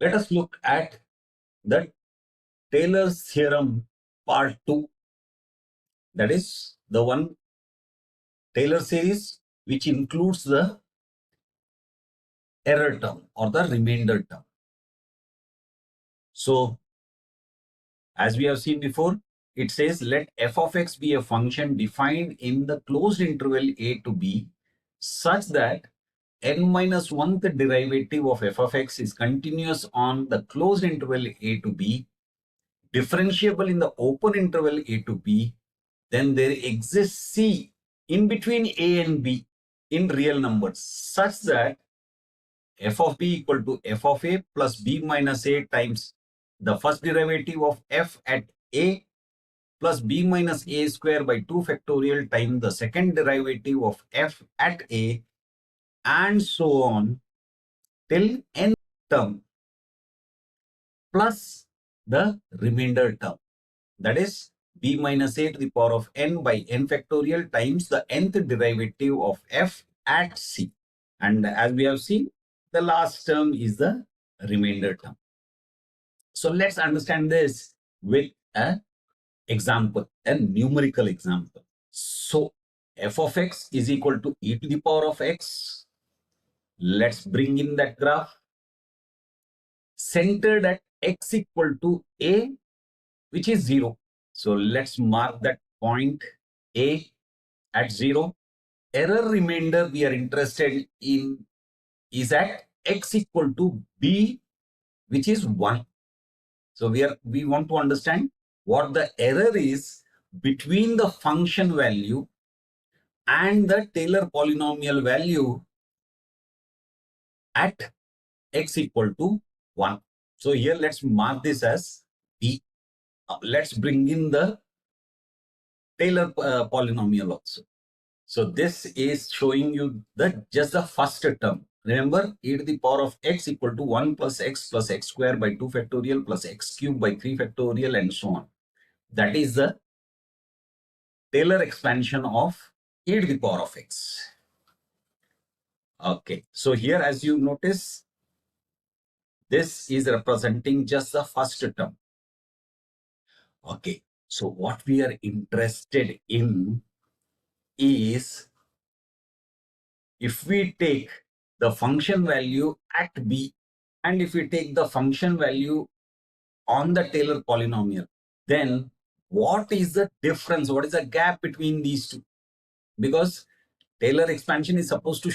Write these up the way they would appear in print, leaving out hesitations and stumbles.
Let us look at the Taylor's theorem part 2. That is the one Taylor series which includes the error term or the remainder term. So as we have seen before, it says let f of x be a function defined in the closed interval a to b such that n-1th derivative of f of x is continuous on the closed interval a to b, differentiable in the open interval a to b, then there exists c in between a and b in real numbers such that f of b equal to f of a plus b minus a times the first derivative of f at a plus b minus a square by 2 factorial times the second derivative of f at a, and so on till n term plus the remainder term, that is b minus a to the power of n by n factorial times the nth derivative of f at c. And as we have seen, the last term is the remainder term. So let's understand this with an example, a numerical example. So f of x is equal to e to the power of x. Let's bring in that graph. Centered at x equal to a, which is 0. So let's mark that point a at 0. Error remainder we are interested in is at x equal to b, which is 1. So we want to understand what the error is between the function value and the Taylor polynomial value at x equal to 1. So here let's mark this as b. Let's bring in the Taylor polynomial also. So this is showing you just the first term. Remember, e to the power of x equal to 1 plus x square by 2 factorial plus x cube by 3 factorial and so on. That is the Taylor expansion of e to the power of x. Okay, so here as you notice, this is representing just the first term. Okay, so what we are interested in is if we take the function value at b and if we take the function value on the Taylor polynomial, then what is the difference? What is the gap between these two? Because Taylor expansion is supposed to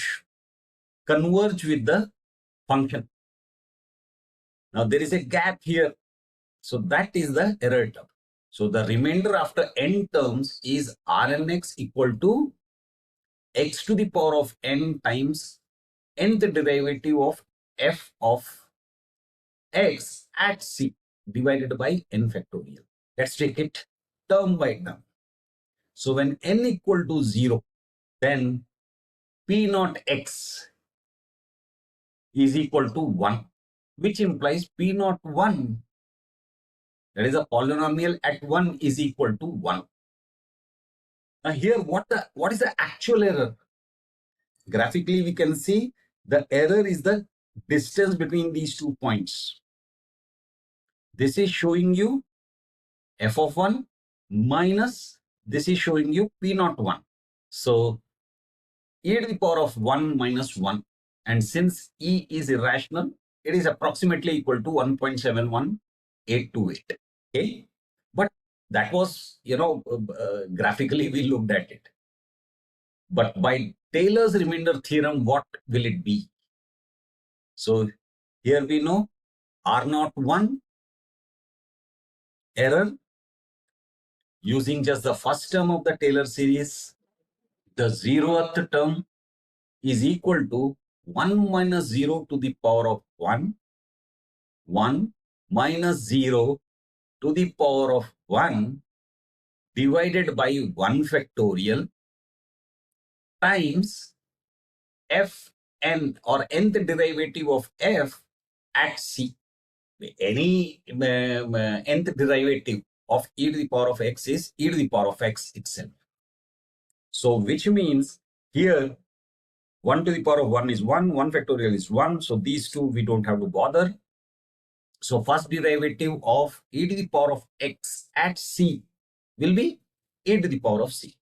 converge with the function. Now there is a gap here. So that is the error term. So the remainder after n terms is Rnx equal to x to the power of n times nth derivative of f of x at c divided by n factorial. Let's take it term by term. So when n equal to 0, then p naught x is equal to 1, which implies p naught 1, that is a polynomial at 1, is equal to 1. Now here what is the actual error? Graphically we can see the error is the distance between these 2 points. This is showing you f of 1 minus this is showing you p naught 1. So e to the power of 1 minus 1, and since e is irrational, it is approximately equal to 1.71828. Okay, but that was, graphically we looked at it. But by Taylor's remainder theorem, what will it be? So here we know R01 error using just the first term of the Taylor series, the 0th term is equal to 1 minus 0 to the power of 1, 1 minus 0 to the power of 1 divided by 1 factorial times fn or nth derivative of f at c. Any nth derivative of e to the power of x is e to the power of x itself. So which means here 1 to the power of 1 is 1, 1 factorial is 1. So these two we don't have to bother. So first derivative of e to the power of x at c will be e to the power of c.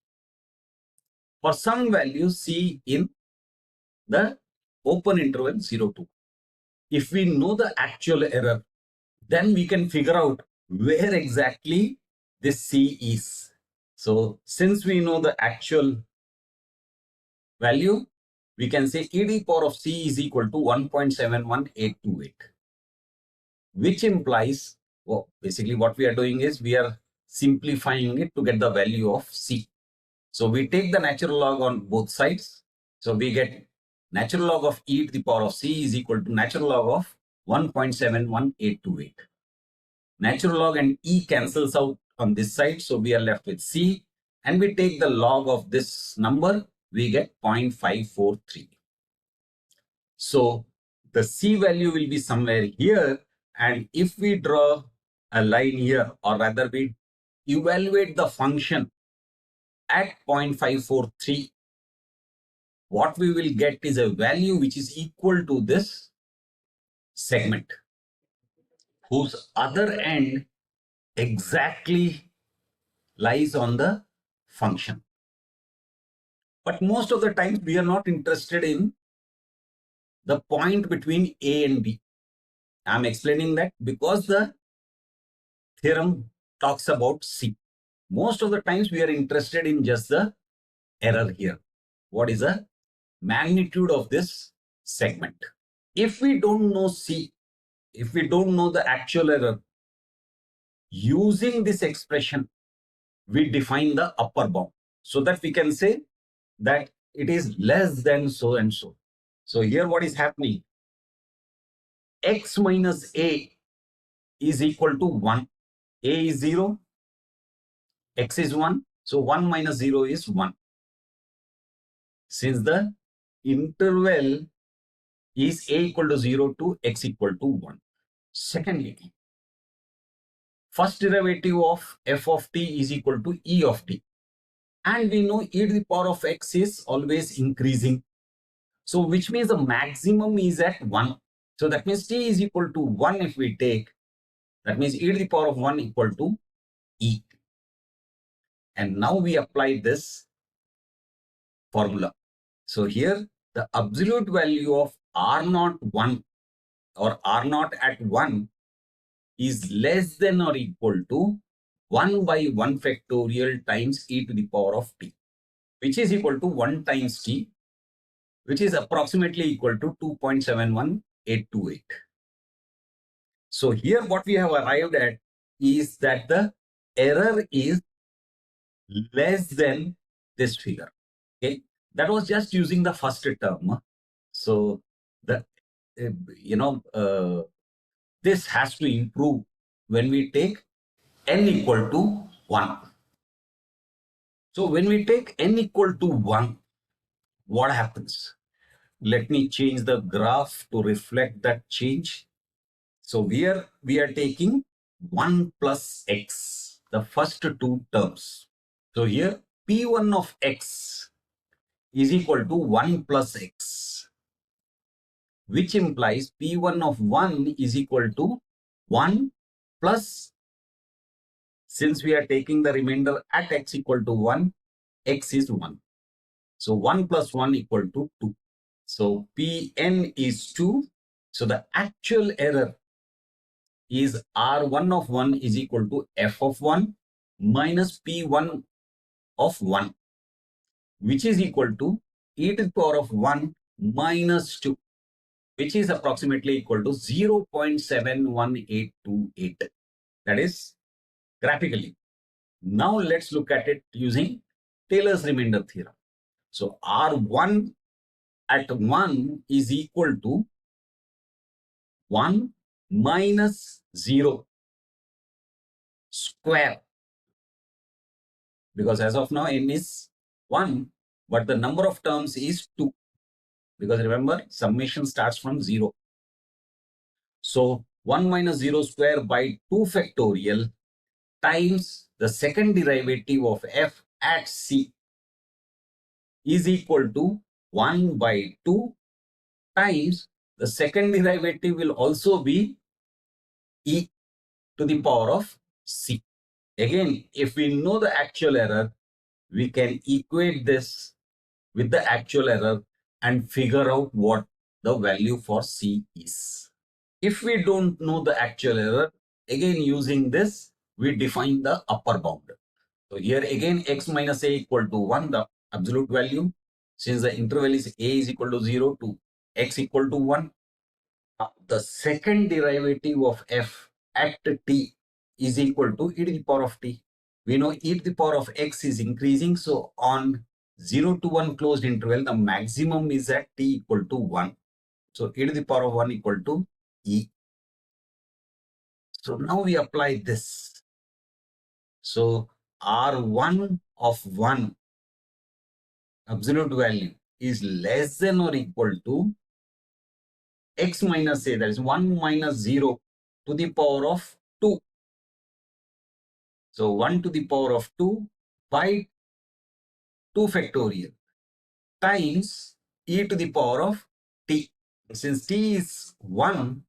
For some value c in the open interval 0 to 1. If we know the actual error, then we can figure out where exactly this c is. So since we know the actual value, we can say e to the power of c is equal to 1.71828, which implies, well, basically what we are doing is we are simplifying it to get the value of c. So we take the natural log on both sides. So we get natural log of e to the power of c is equal to natural log of 1.71828. Natural log and e cancels out on this side. So we are left with c, and we take the log of this number, we get 0.543. So the c value will be somewhere here. And if we draw a line here, or rather we evaluate the function at 0.543, what we will get is a value which is equal to this segment, whose other end exactly lies on the function. But most of the times we are not interested in the point between A and B. I'm explaining that because the theorem talks about C. Most of the times we are interested in just the error here. What is the magnitude of this segment? If we don't know C, if we don't know the actual error, using this expression, we define the upper bound so that we can say that it is less than so and so. So here what is happening? X minus A is equal to 1. A is 0, X is 1. So 1 minus 0 is 1. Since the interval is A equal to 0 to X equal to 1. Secondly, first derivative of f of t is equal to e of t. And we know e to the power of x is always increasing. So which means the maximum is at 1. So that means t is equal to 1 if we take. That means e to the power of 1 equal to e. And now we apply this formula. So here the absolute value of r naught 1 or r naught at 1 is less than or equal to 1 by 1 factorial times e to the power of t, which is equal to 1 times t, which is approximately equal to 2.71828. So here what we have arrived at is that the error is less than this figure. Okay, that was just using the first term. So the this has to improve when we take n equal to 1. So when we take n equal to 1, what happens? Let me change the graph to reflect that change. So here we are taking 1 plus x, the first two terms. So here p1 of x is equal to 1 plus x, which implies p1 of 1 is equal to 1 plus, since we are taking the remainder at x equal to 1, x is 1. So 1 plus 1 equal to 2. So Pn is 2. So the actual error is R1 of 1 is equal to f of 1 minus P1 of 1, which is equal to e to the power of 1 minus 2, which is approximately equal to 0.71828. That is graphically. Now let's look at it using Taylor's remainder theorem. So R1 at 1 is equal to 1 minus 0 square, because as of now n is 1, but the number of terms is 2, because remember summation starts from 0. So 1 minus 0 square by 2 factorial times the second derivative of f at c is equal to 1 by 2 times the second derivative will also be e to the power of c. Again, if we know the actual error, we can equate this with the actual error and figure out what the value for c is. If we don't know the actual error, again using this, we define the upper bound. So here again, x minus a equal to 1, the absolute value. Since the interval is a is equal to 0 to x equal to 1, the second derivative of f at t is equal to e to the power of t. We know e to the power of x is increasing. So on 0 to 1 closed interval, the maximum is at t equal to 1. So e to the power of 1 equal to e. So now we apply this. So R1 of 1 absolute value is less than or equal to x minus a, that is 1 minus 0 to the power of 2. So 1 to the power of 2 by 2 factorial times e to the power of t. Since t is 1,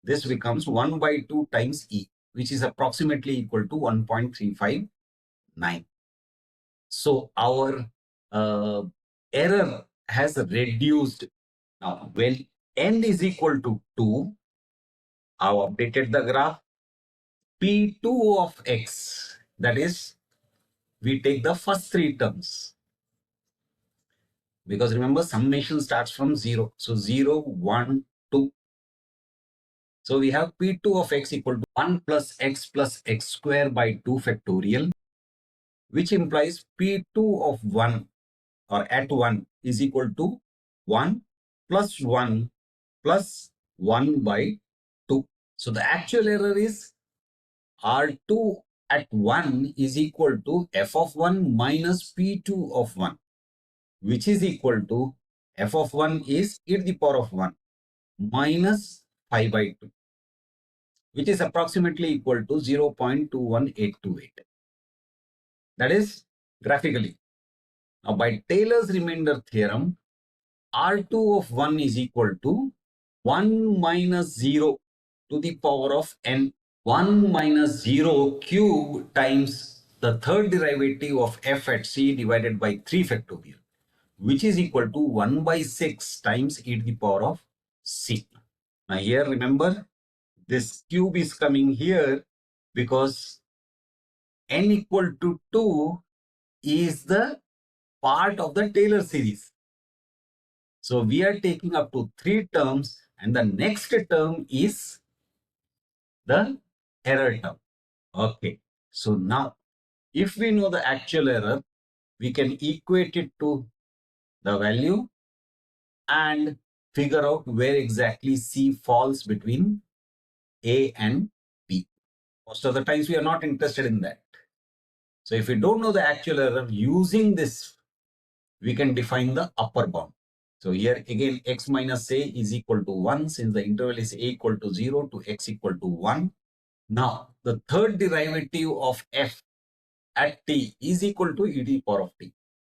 this becomes 1 by 2 times e, which is approximately equal to 1.359. So our error has reduced. Now, when n is equal to 2, I've updated the graph. P2 of x, that is, we take the first three terms. Because remember, summation starts from 0. So 0, 1, 2. So we have P2 of x equal to 1 plus x square by 2 factorial, which implies P2 of 1 or at 1 is equal to 1 plus 1 plus 1 by 2. So the actual error is R2 at 1 is equal to f of 1 minus P2 of 1, which is equal to f of 1 is e to the power of 1 minus 5 by 2, which is approximately equal to 0.21828. That is graphically. Now by Taylor's remainder theorem, R2 of 1 is equal to 1 minus 0 to the power of n. 1 minus 0 cube times the third derivative of f at c divided by 3 factorial, which is equal to 1 by 6 times e to the power of c. Now here remember, this cube is coming here because n equal to 2 is the part of the Taylor series. So we are taking up to 3 terms, and the next term is the error term. Okay. So now, if we know the actual error, we can equate it to the value and figure out where exactly C falls between A and B. Most of the times we are not interested in that. So if we don't know the actual error, using this, we can define the upper bound. So here again, x minus a is equal to 1, since the interval is a equal to 0 to x equal to 1. Now, the third derivative of f at t is equal to e to the power of t.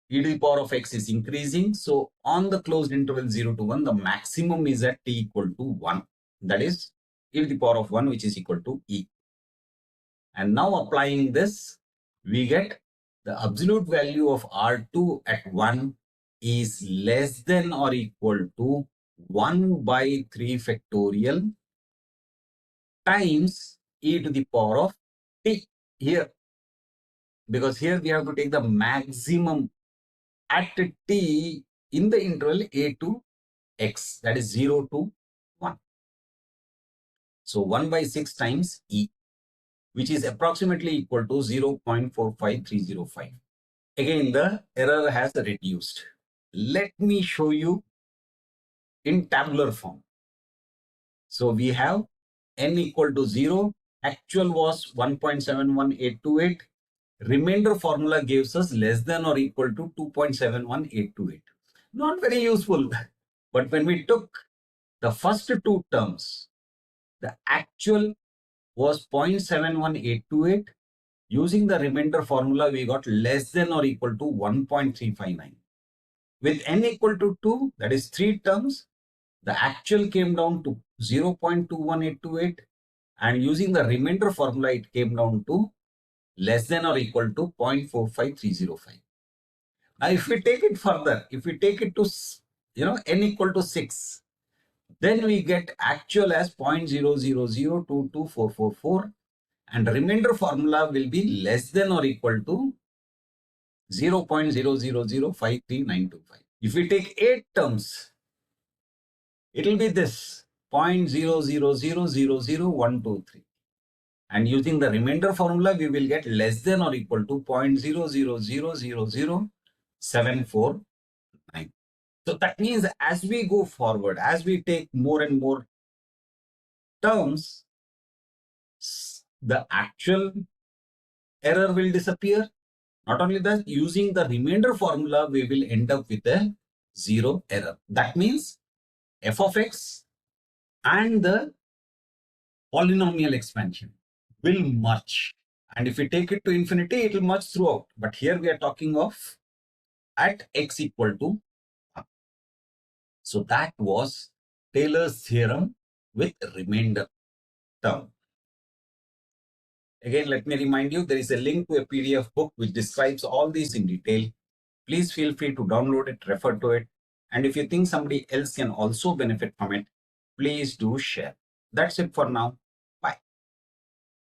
E to the power of x is increasing. So on the closed interval 0 to 1, the maximum is at t equal to 1. That is e to the power of 1, which is equal to e. And now applying this, we get the absolute value of R2 at 1 is less than or equal to 1 by 3 factorial times e to the power of t here. Because here we have to take the maximum at t in the interval a to x, that is 0 to 1. So 1 by 6 times e, which is approximately equal to 0.45305. Again, the error has reduced. Let me show you in tabular form. So we have n equal to 0. Actual was 1.71828. Remainder formula gives us less than or equal to 2.71828. Not very useful. But when we took the first two terms, the actual was 0.71828. Using the remainder formula, we got less than or equal to 1.359. With n equal to 2, that is 3 terms, the actual came down to 0.21828. And using the remainder formula, it came down to less than or equal to 0.45305. Now, if we take it further, if we take it to, n equal to 6, then we get actual as 0.0002244, and remainder formula will be less than or equal to 0.00053,925. If we take 8 terms, it will be this 0.000000123. And using the remainder formula, we will get less than or equal to 0.0000749. So that means as we go forward, as we take more and more terms, the actual error will disappear. Not only that, using the remainder formula, we will end up with a zero error. That means f of x and the polynomial expansion will merge. And if we take it to infinity, it will merge throughout. But here we are talking of at x equal to 1. So that was Taylor's theorem with remainder term. Again, let me remind you, there is a link to a PDF book which describes all these in detail. Please feel free to download it, refer to it. And if you think somebody else can also benefit from it, please do share. That's it for now.